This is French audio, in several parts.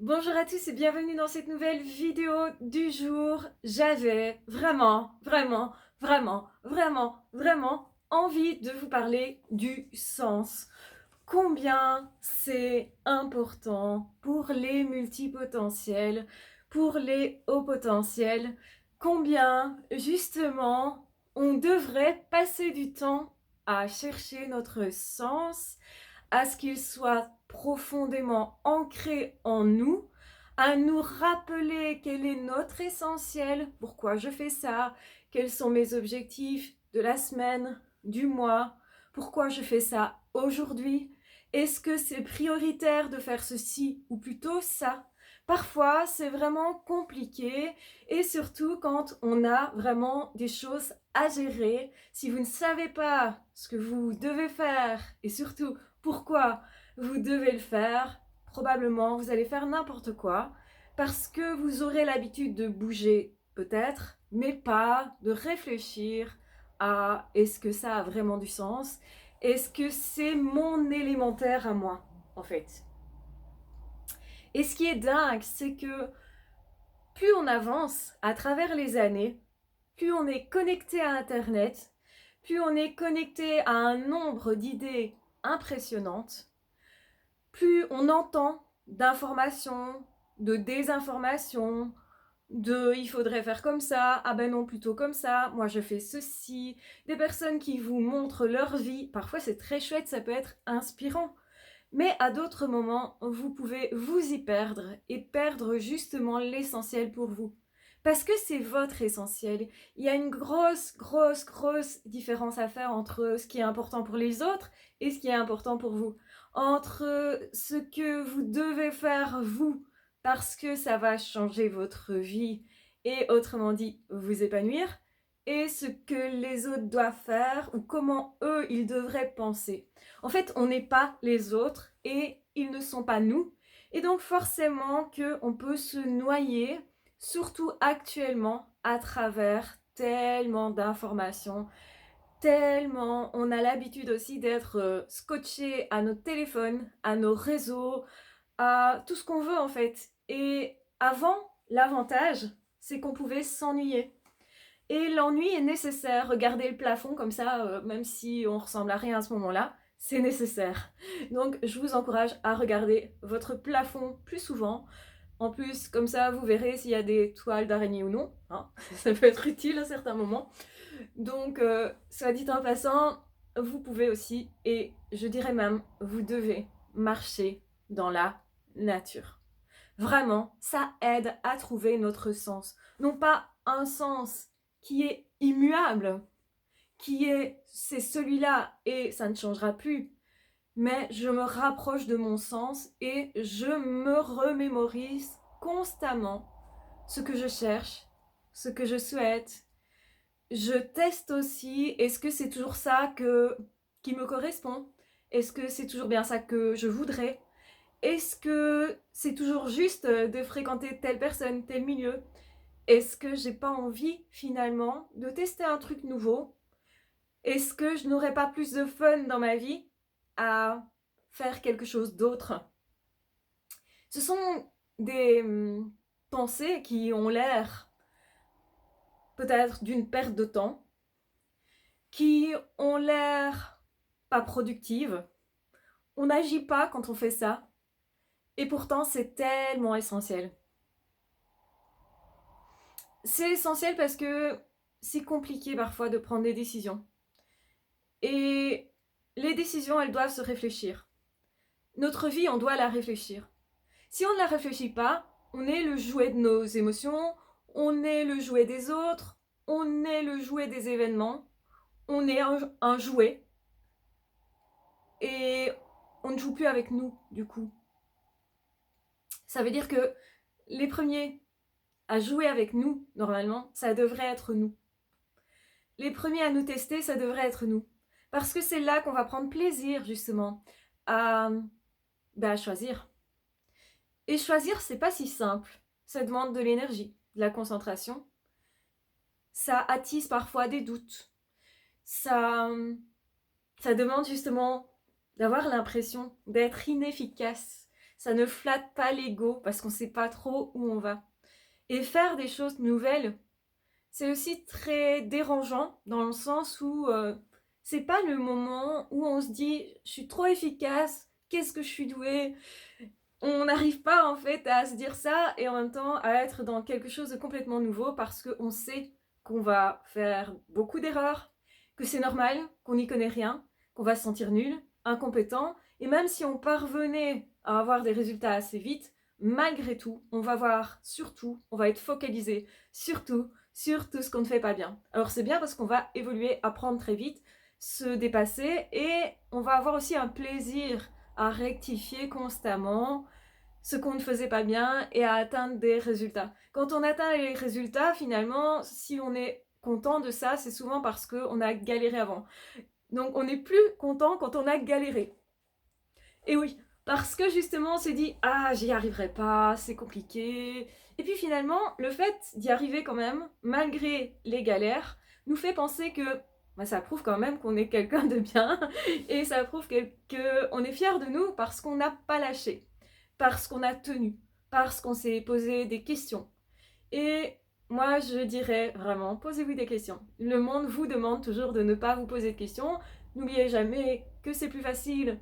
Bonjour à tous et bienvenue dans cette nouvelle vidéo du jour. J'avais vraiment envie de vous parler du sens. Combien c'est important pour les multipotentiels, pour les hauts potentiels, combien justement on devrait passer du temps à chercher notre sens, à ce qu'il soit profondément ancré en nous, à nous rappeler quel est notre essentiel, pourquoi je fais ça, quels sont mes objectifs de la semaine, du mois, pourquoi je fais ça aujourd'hui, est-ce que c'est prioritaire de faire ceci ou plutôt ça. Parfois, c'est vraiment compliqué et surtout quand on a vraiment des choses à gérer. Si vous ne savez pas ce que vous devez faire et surtout pourquoi vous devez le faire, probablement vous allez faire n'importe quoi parce que vous aurez l'habitude de bouger peut-être, mais pas de réfléchir à est-ce que ça a vraiment du sens, est-ce que c'est mon élémentaire à moi en fait. Et ce qui est dingue, c'est que plus on avance à travers les années, plus on est connecté à Internet, plus on est connecté à un nombre d'idées impressionnantes, plus on entend d'informations, de désinformations, de il faudrait faire comme ça, ah ben non plutôt comme ça, moi je fais ceci, des personnes qui vous montrent leur vie, parfois c'est très chouette, ça peut être inspirant, mais à d'autres moments vous pouvez vous y perdre et perdre justement l'essentiel pour vous. Parce que c'est votre essentiel. Il y a une grosse différence à faire entre ce qui est important pour les autres et ce qui est important pour vous. Entre ce que vous devez faire vous, parce que ça va changer votre vie et autrement dit vous épanouir, et ce que les autres doivent faire ou comment eux ils devraient penser. En fait, on n'est pas les autres et ils ne sont pas nous. Et donc forcément qu'on peut se noyer, surtout actuellement, à travers tellement d'informations, tellement on a l'habitude aussi d'être scotché à nos téléphones, à nos réseaux, à tout ce qu'on veut en fait. Et avant, l'avantage, c'est qu'on pouvait s'ennuyer. Et l'ennui est nécessaire. Regarder le plafond comme ça, même si on ressemble à rien à ce moment-là, c'est nécessaire. Donc je vous encourage à regarder votre plafond plus souvent. En plus, comme ça, vous verrez s'il y a des toiles d'araignée ou non. Hein. Ça peut être utile à certains moments. Donc, soit dit en passant, vous pouvez aussi, et je dirais même, vous devez marcher dans la nature. Vraiment, ça aide à trouver notre sens. Non pas un sens qui est immuable, c'est celui-là et ça ne changera plus, mais je me rapproche de mon sens et je me remémorise constamment ce que je cherche, ce que je souhaite. Je teste aussi, est-ce que c'est toujours ça qui me correspond? Est-ce que c'est toujours bien ça que je voudrais? Est-ce que c'est toujours juste de fréquenter telle personne, tel milieu? Est-ce que j'ai pas envie finalement de tester un truc nouveau? Est-ce que je n'aurais pas plus de fun dans ma vie à faire quelque chose d'autre? Ce sont des pensées qui ont l'air peut-être d'une perte de temps, qui ont l'air pas productives. On n'agit pas quand on fait ça, et pourtant c'est tellement essentiel. C'est essentiel parce que c'est compliqué parfois de prendre des décisions. Et les décisions, elles doivent se réfléchir. Notre vie, on doit la réfléchir. Si on ne la réfléchit pas, on est le jouet de nos émotions, on est le jouet des autres, on est le jouet des événements, on est un jouet. Et on ne joue plus avec nous, du coup. Ça veut dire que les premiers à jouer avec nous, normalement, ça devrait être nous. Les premiers à nous tester, ça devrait être nous. Parce que c'est là qu'on va prendre plaisir, justement, à, à choisir. Et choisir, c'est pas si simple. Ça demande de l'énergie, de la concentration. Ça attise parfois des doutes. Ça, ça demande justement d'avoir l'impression d'être inefficace. ça ne flatte pas l'ego parce qu'on ne sait pas trop où on va. Et faire des choses nouvelles, c'est aussi très dérangeant dans le sens où c'est pas le moment où on se dit je suis trop efficace, qu'est-ce que je suis douée. On n'arrive pas en fait à se dire ça et en même temps à être dans quelque chose de complètement nouveau parce qu'on sait qu'on va faire beaucoup d'erreurs, que c'est normal, qu'on n'y connaît rien, qu'on va se sentir nul, incompétent, et même si on parvenait à avoir des résultats assez vite, malgré tout, on va voir surtout, on va être focalisé surtout sur tout ce qu'on ne fait pas bien. Alors c'est bien parce qu'on va évoluer, apprendre très vite, se dépasser et on va avoir aussi un plaisir à rectifier constamment ce qu'on ne faisait pas bien et à atteindre des résultats. Quand on atteint les résultats, finalement, si on est content de ça, c'est souvent parce qu'on a galéré avant. Donc on n'est plus content quand on a galéré. Et oui, parce que justement on s'est dit « Ah, j'y arriverai pas, c'est compliqué ». Et puis finalement, le fait d'y arriver quand même, malgré les galères, nous fait penser que ça prouve quand même qu'on est quelqu'un de bien et ça prouve qu'on est fier de nous parce qu'on n'a pas lâché, parce qu'on a tenu, parce qu'on s'est posé des questions. Et moi, je dirais vraiment, posez-vous des questions. Le monde vous demande toujours de ne pas vous poser de questions. N'oubliez jamais que c'est plus facile,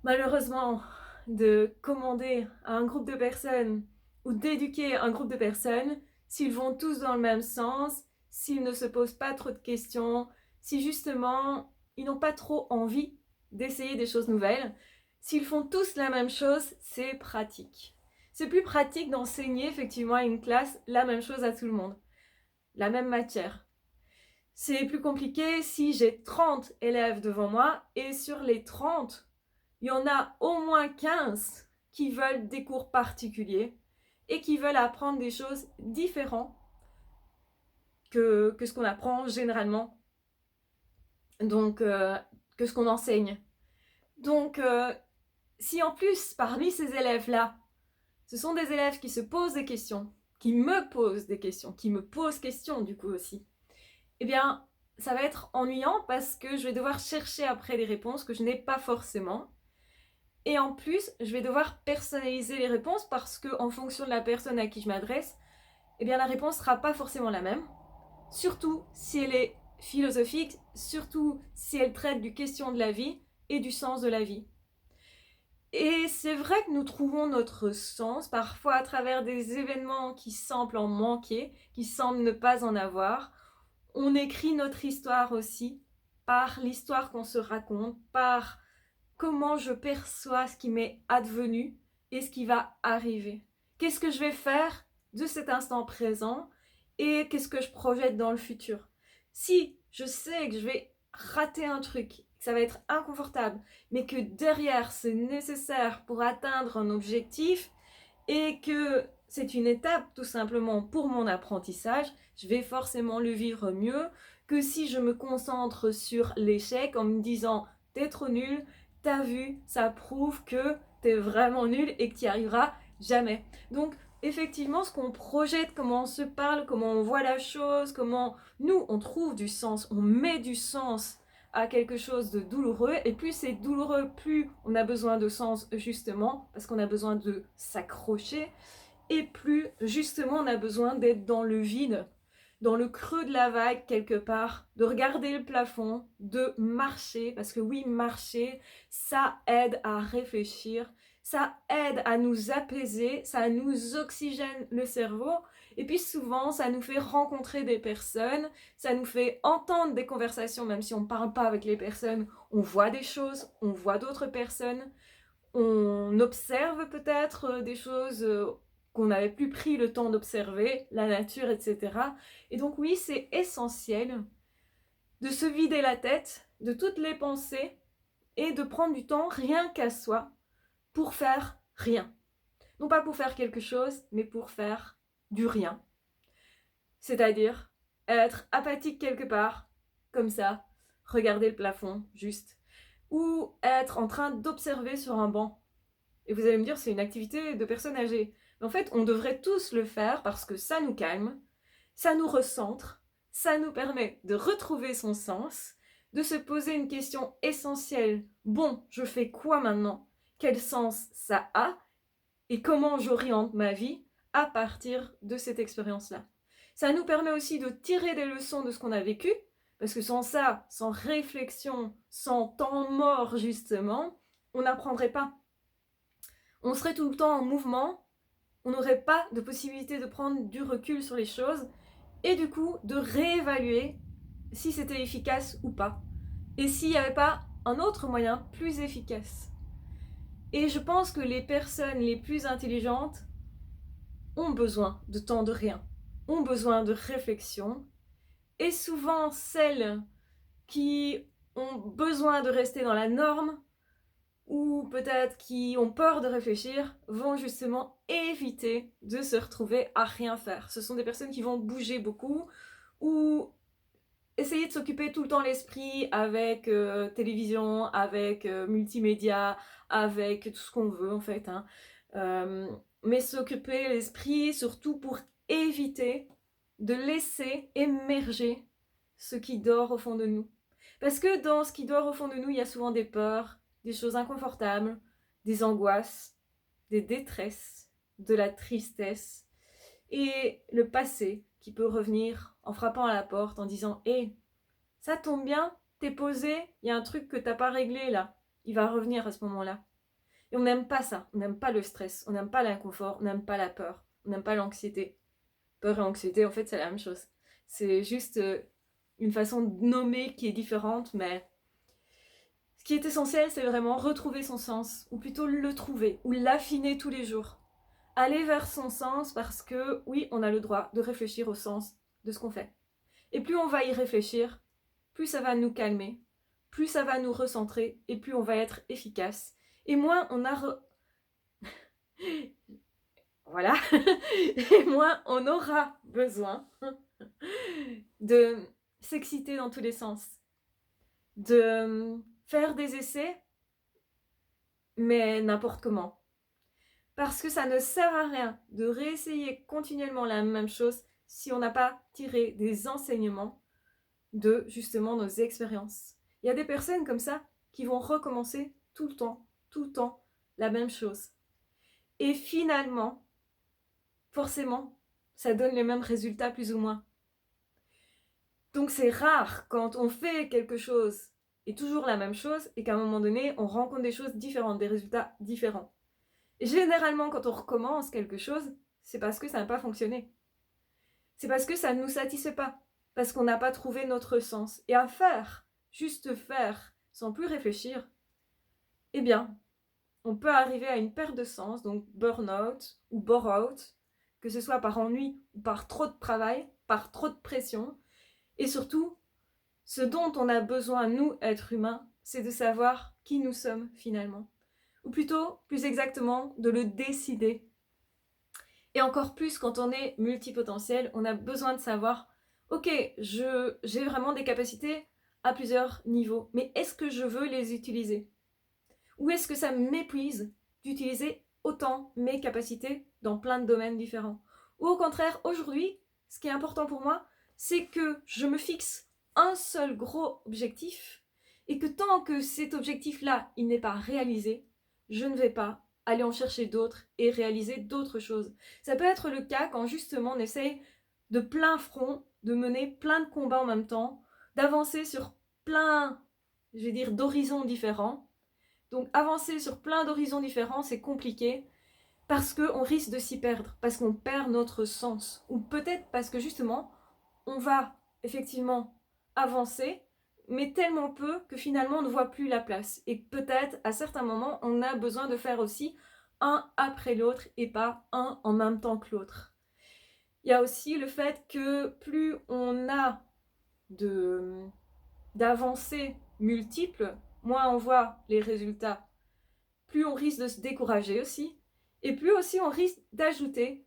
malheureusement, de commander à un groupe de personnes ou d'éduquer un groupe de personnes s'ils vont tous dans le même sens, s'ils ne se posent pas trop de questions, si justement ils n'ont pas trop envie d'essayer des choses nouvelles. S'ils font tous la même chose, c'est pratique. C'est plus pratique d'enseigner effectivement à une classe la même chose à tout le monde, la même matière. C'est plus compliqué si j'ai 30 élèves devant moi et sur les 30, il y en a au moins 15 qui veulent des cours particuliers et qui veulent apprendre des choses différentes que ce qu'on apprend généralement, donc que ce qu'on enseigne. Donc, si en plus, parmi ces élèves-là, ce sont des élèves qui se posent des questions, qui me posent des questions, qui me posent questions du coup aussi, eh bien, ça va être ennuyant parce que je vais devoir chercher après des réponses que je n'ai pas forcément. Et en plus, je vais devoir personnaliser les réponses parce que en fonction de la personne à qui je m'adresse, eh bien la réponse sera pas forcément la même. Surtout si elle est philosophique, surtout si elle traite du question de la vie et du sens de la vie. Et c'est vrai que nous trouvons notre sens parfois à travers des événements qui semblent en manquer, qui semblent ne pas en avoir. On écrit notre histoire aussi par l'histoire qu'on se raconte, par comment je perçois ce qui m'est advenu et ce qui va arriver. Qu'est-ce que je vais faire de cet instant présent et qu'est-ce que je projette dans le futur. Si je sais que je vais rater un truc, que ça va être inconfortable, mais que derrière c'est nécessaire pour atteindre un objectif et que c'est une étape tout simplement pour mon apprentissage, je vais forcément le vivre mieux que si je me concentre sur l'échec en me disant t'es trop nul, t'as vu, ça prouve que t'es vraiment nul et que t'y arriveras jamais. Donc effectivement, ce qu'on projette, comment on se parle, comment on voit la chose, comment nous on trouve du sens, on met du sens à quelque chose de douloureux, et plus c'est douloureux, plus on a besoin de sens justement, parce qu'on a besoin de s'accrocher, et plus justement on a besoin d'être dans le vide, dans le creux de la vague quelque part, de regarder le plafond, de marcher, parce que oui, marcher, ça aide à réfléchir, ça aide à nous apaiser, ça nous oxygène le cerveau, et puis souvent ça nous fait rencontrer des personnes, ça nous fait entendre des conversations, même si on ne parle pas avec les personnes, on voit des choses, on voit d'autres personnes, on observe peut-être des choses qu'on n'avait plus pris le temps d'observer, la nature, etc. Et donc oui, c'est essentiel de se vider la tête de toutes les pensées et de prendre du temps rien qu'à soi pour faire rien. Non pas pour faire quelque chose, mais pour faire du rien. C'est-à-dire être apathique quelque part, comme ça, regarder le plafond, juste. Ou être en train d'observer sur un banc. Et vous allez me dire, c'est une activité de personnes âgées. Mais en fait, on devrait tous le faire parce que ça nous calme, ça nous recentre, ça nous permet de retrouver son sens, de se poser une question essentielle. Bon, je fais quoi maintenant ? quel sens ça a et comment j'oriente ma vie à partir de cette expérience-là. Ça nous permet aussi de tirer des leçons de ce qu'on a vécu, parce que sans ça, sans réflexion, sans temps mort justement, on n'apprendrait pas. On serait tout le temps en mouvement, on n'aurait pas de possibilité de prendre du recul sur les choses et du coup de réévaluer si c'était efficace ou pas. Et s'il n'y avait pas un autre moyen plus efficace. Et je pense que les personnes les plus intelligentes ont besoin de temps de rien, ont besoin de réflexion. Et souvent, celles qui ont besoin de rester dans la norme, ou peut-être qui ont peur de réfléchir, vont justement éviter de se retrouver à rien faire. Ce sont des personnes qui vont bouger beaucoup, ou essayer de s'occuper tout le temps l'esprit avec télévision, avec multimédia, avec tout ce qu'on veut en fait. Mais s'occuper l'esprit surtout pour éviter de laisser émerger ce qui dort au fond de nous. Parce que dans ce qui dort au fond de nous, il y a souvent des peurs, des choses inconfortables, des angoisses, des détresses, de la tristesse et le passé qui peut revenir en frappant à la porte en disant « Hé, ça tombe bien, t'es posé, il y a un truc que t'as pas réglé là, il va revenir à ce moment-là. » Et on n'aime pas ça, on n'aime pas le stress, on n'aime pas l'inconfort, on n'aime pas la peur, on n'aime pas l'anxiété. Peur et anxiété, en fait, c'est la même chose. C'est juste une façon de nommer qui est différente, mais ce qui est essentiel, c'est vraiment retrouver son sens, ou plutôt le trouver, ou l'affiner tous les jours. Aller vers son sens parce que, oui, on a le droit de réfléchir au sens de ce qu'on fait. Et plus on va y réfléchir, plus ça va nous calmer, plus ça va nous recentrer, et plus on va être efficace. Et moins on a... Voilà. Et moins on aura besoin de s'exciter dans tous les sens. De faire des essais, mais n'importe comment. Parce que ça ne sert à rien de réessayer continuellement la même chose si on n'a pas tiré des enseignements de justement nos expériences. Il y a des personnes comme ça qui vont recommencer tout le temps, la même chose. Et finalement, forcément, ça donne les mêmes résultats plus ou moins. Donc c'est rare quand on fait quelque chose et toujours la même chose et qu'à un moment donné, on rencontre des choses différentes, des résultats différents. Et généralement, quand on recommence quelque chose, c'est parce que ça n'a pas fonctionné. C'est parce que ça ne nous satisfait pas. Parce qu'on n'a pas trouvé notre sens. Et à faire, juste faire, sans plus réfléchir, eh bien, on peut arriver à une perte de sens, donc burn-out ou bore-out, que ce soit par ennui ou par trop de travail, par trop de pression. Et surtout, ce dont on a besoin, nous, êtres humains, c'est de savoir qui nous sommes finalement. Ou plutôt, plus exactement, de le décider. Et encore plus quand on est multipotentiel, on a besoin de savoir, ok, j'ai vraiment des capacités à plusieurs niveaux, mais est-ce que je veux les utiliser? Ou est-ce que ça m'épuise d'utiliser autant mes capacités dans plein de domaines différents? Ou au contraire, aujourd'hui, ce qui est important pour moi, c'est que je me fixe un seul gros objectif et que tant que cet objectif-là, il n'est pas réalisé, je ne vais pas aller en chercher d'autres et réaliser d'autres choses. Ça peut être le cas quand justement on essaye de plein front, de mener plein de combats en même temps, d'avancer sur plein, je vais dire, d'horizons différents. Donc avancer sur plein d'horizons différents, c'est compliqué parce qu'on risque de s'y perdre, parce qu'on perd notre sens. Ou peut-être parce que justement, on va effectivement avancer, mais tellement peu que finalement on ne voit plus la place. Et peut-être à certains moments, on a besoin de faire aussi un après l'autre et pas un en même temps que l'autre. Il y a aussi le fait que plus on a d'avancées multiples, moins on voit les résultats, plus on risque de se décourager aussi, et plus aussi on risque d'ajouter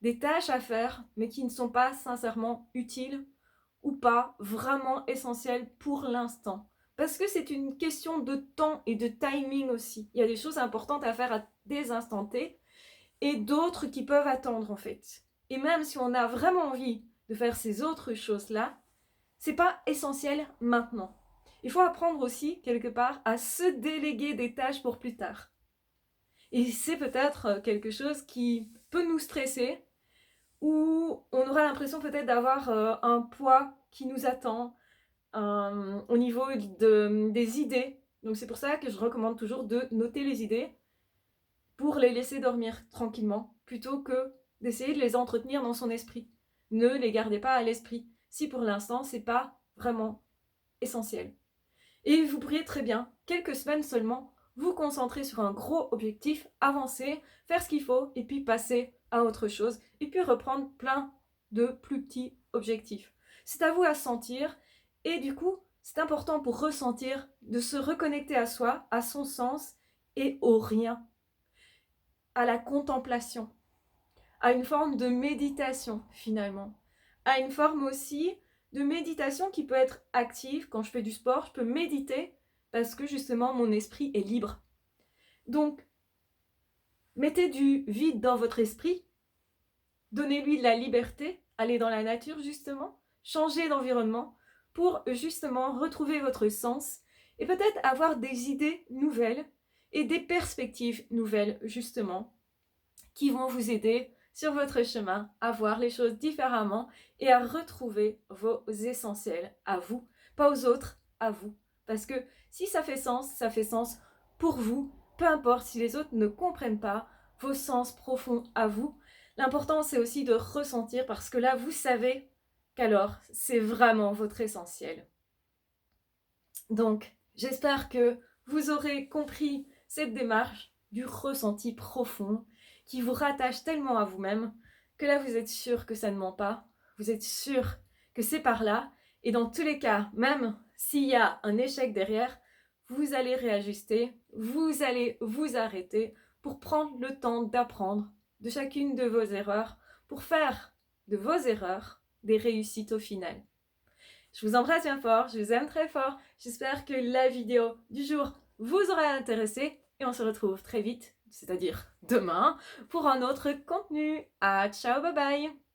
des tâches à faire, mais qui ne sont pas sincèrement utiles ou pas vraiment essentielles pour l'instant. Parce que c'est une question de temps et de timing aussi. Il y a des choses importantes à faire à des instants T et d'autres qui peuvent attendre en fait. Et même si on a vraiment envie de faire ces autres choses-là, c'est pas essentiel maintenant. Il faut apprendre aussi, quelque part, à se déléguer des tâches pour plus tard. Et c'est peut-être quelque chose qui peut nous stresser, où on aura l'impression peut-être d'avoir un poids qui nous attend au niveau des idées. Donc c'est pour ça que je recommande toujours de noter les idées pour les laisser dormir tranquillement, plutôt que d'essayer de les entretenir dans son esprit. Ne les gardez pas à l'esprit, si pour l'instant c'est pas vraiment essentiel. Et vous pourriez très bien, quelques semaines seulement, vous concentrer sur un gros objectif, avancer, faire ce qu'il faut, et puis passer à autre chose, et puis reprendre plein de plus petits objectifs. C'est à vous à sentir, et du coup, c'est important pour ressentir de se reconnecter à soi, à son sens, et au rien, à la contemplation, à une forme de méditation finalement, à une forme aussi de méditation qui peut être active. Quand je fais du sport, je peux méditer parce que justement mon esprit est libre. Donc, mettez du vide dans votre esprit, donnez-lui de la liberté, allez dans la nature justement, changez d'environnement pour justement retrouver votre sens et peut-être avoir des idées nouvelles et des perspectives nouvelles justement qui vont vous aider sur votre chemin à voir les choses différemment et à retrouver vos essentiels à vous, pas aux autres, à vous. Parce que si ça fait sens pour vous, peu importe si les autres ne comprennent pas vos sens profonds à vous. L'important c'est aussi de ressentir parce que là vous savez qu'alors c'est vraiment votre essentiel. Donc j'espère que vous aurez compris cette démarche du ressenti profond qui vous rattache tellement à vous-même que là vous êtes sûr que ça ne ment pas, vous êtes sûr que c'est par là, et dans tous les cas, même s'il y a un échec derrière, vous allez réajuster, vous allez vous arrêter pour prendre le temps d'apprendre de chacune de vos erreurs, pour faire de vos erreurs des réussites au final. Je vous embrasse bien fort, je vous aime très fort, j'espère que la vidéo du jour vous aura intéressé et on se retrouve très vite, c'est-à-dire demain, pour un autre contenu. Ah, ciao, bye bye!